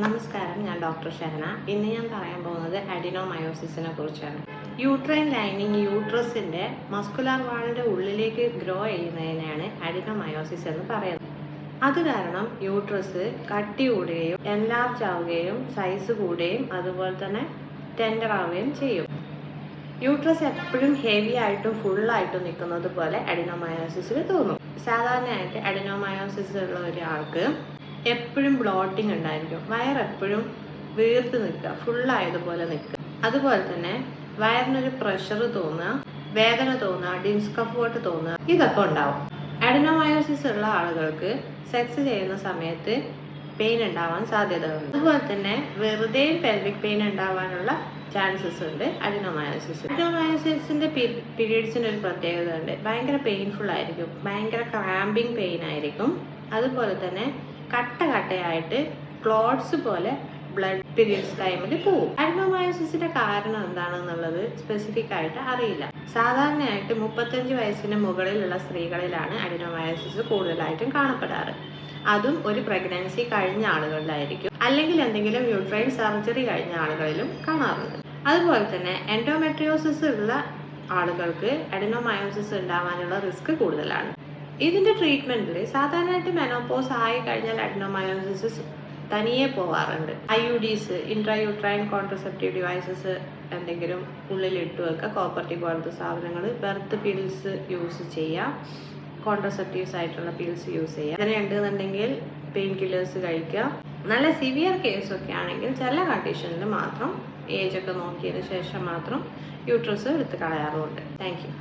നമസ്കാരം, ഞാൻ ഡോക്ടർ ഷഹന. ഇന്ന് ഞാൻ പറയാൻ പോകുന്നത് അഡിനോമയോസിസിനെ കുറിച്ചാണ്. യൂട്രൈൻ ലൈനിങ് യൂട്രസിൻ്റെ മസ്കുലാർ വാളിൻ്റെ ഉള്ളിലേക്ക് ഗ്രോ ചെയ്യുന്നതിനെയാണ് അഡിനോമയോസിസ് എന്ന് പറയുന്നത്. അത് കാരണം യൂട്രസ് കട്ടി കൂടുകയും എൻലാർജ് ആവുകയും സൈസ് കൂടുകയും അതുപോലെ തന്നെ ടെൻഡർ ആവുകയും ചെയ്യും. യൂട്രസ് എപ്പോഴും ഹെവി ആയിട്ടും ഫുള്ളായിട്ടും നിൽക്കുന്നത് പോലെ അഡിനോമയോസിസിൽ തോന്നും. സാധാരണയായിട്ട് അഡിനോമയോസിസ് ഉള്ള ഒരാൾക്ക് എപ്പോഴും ബ്ലോട്ടിങ് ഉണ്ടായിരിക്കും. വയറെപ്പോഴും വീർത്ത് നിൽക്കുക, ഫുള്ളായതുപോലെ നിൽക്കുക. അതുപോലെ തന്നെ വയറിനൊരു പ്രഷർ തോന്നുക, വേദന തോന്നുക, ഡിസ്കംഫർട്ട് തോന്നുക, ഇതൊക്കെ ഉണ്ടാവും. അഡിനോമയോസിസ് ഉള്ള ആളുകൾക്ക് സെക്സ് ചെയ്യുന്ന സമയത്ത് പെയിൻ ഉണ്ടാവാൻ സാധ്യതയുണ്ട്. അതുപോലെ തന്നെ വെറുതെ പെൽവിക് പെയിൻ ഉണ്ടാവാനുള്ള ചാൻസസ് ഉണ്ട് അഡിനോമയോസിസിന്റെ പീരീഡ്സിന് ഒരു പ്രത്യേകത ഉണ്ട്. ഭയങ്കര പെയിൻഫുൾ ആയിരിക്കും, ഭയങ്കര ക്രാമ്പിങ് പെയിൻ ആയിരിക്കും. അതുപോലെ തന്നെ കട്ടയായിട്ട് ക്ലോട്ട്സ് പോലെ ബ്ലഡ് പീരീഡ്സ് ടൈമിൽ പോകും. അഡിനോമയോസിസിന്റെ കാരണം എന്താണെന്നുള്ളത് സ്പെസിഫിക് ആയിട്ട് അറിയില്ല. സാധാരണയായിട്ട് 35 വയസ്സിന് മുകളിലുള്ള സ്ത്രീകളിലാണ് അഡിനോമയോസിസ് കൂടുതലായിട്ടും കാണപ്പെടാറ്. അതും ഒരു പ്രഗ്നൻസി കഴിഞ്ഞ ആളുകളിലായിരിക്കും, അല്ലെങ്കിൽ എന്തെങ്കിലും യൂട്രൈൻ സർജറി കഴിഞ്ഞ ആളുകളിലും കാണാറുണ്ട്. അതുപോലെ തന്നെ എൻഡോമെട്രിയോസിസ് ഉള്ള ആളുകൾക്ക് അഡിനോമയോസിസ് ഉണ്ടാവാനുള്ള റിസ്ക് കൂടുതലാണ്. ഇതിന്റെ ട്രീറ്റ്മെന്റിൽ സാധാരണയായിട്ട് മെനോപോസ് ആയി കഴിഞ്ഞാൽ അഡിനോമയോസിസ് തനിയെ പോവാറുണ്ട്. IUDs, ഇൻട്രായൂട്രൈൻ കോൺട്രസെപ്റ്റീവ് ഡിവൈസസ് എന്തെങ്കിലും ഉള്ളിലിട്ട് വെക്കുക, കോപ്പർട്ടി പോലത്തെ സാധനങ്ങൾ, ബെർത്ത് പിൽസ് യൂസ് ചെയ്യുക, കോൺട്രസെപ്റ്റീവ്സ് ആയിട്ടുള്ള പിൽസ് യൂസ് ചെയ്യുക. അങ്ങനെ ഉണ്ടെന്നുണ്ടെങ്കിൽ പെയിൻ കില്ലേഴ്സ് കഴിക്കുക. നല്ല സിവിയർ കേസൊക്കെ ആണെങ്കിൽ ചില കണ്ടീഷനിൽ മാത്രം ഏജ് ഒക്കെ നോക്കിയതിന് ശേഷം മാത്രം യൂട്രസ് എടുത്ത് കളയാറുമുണ്ട്. Thank you.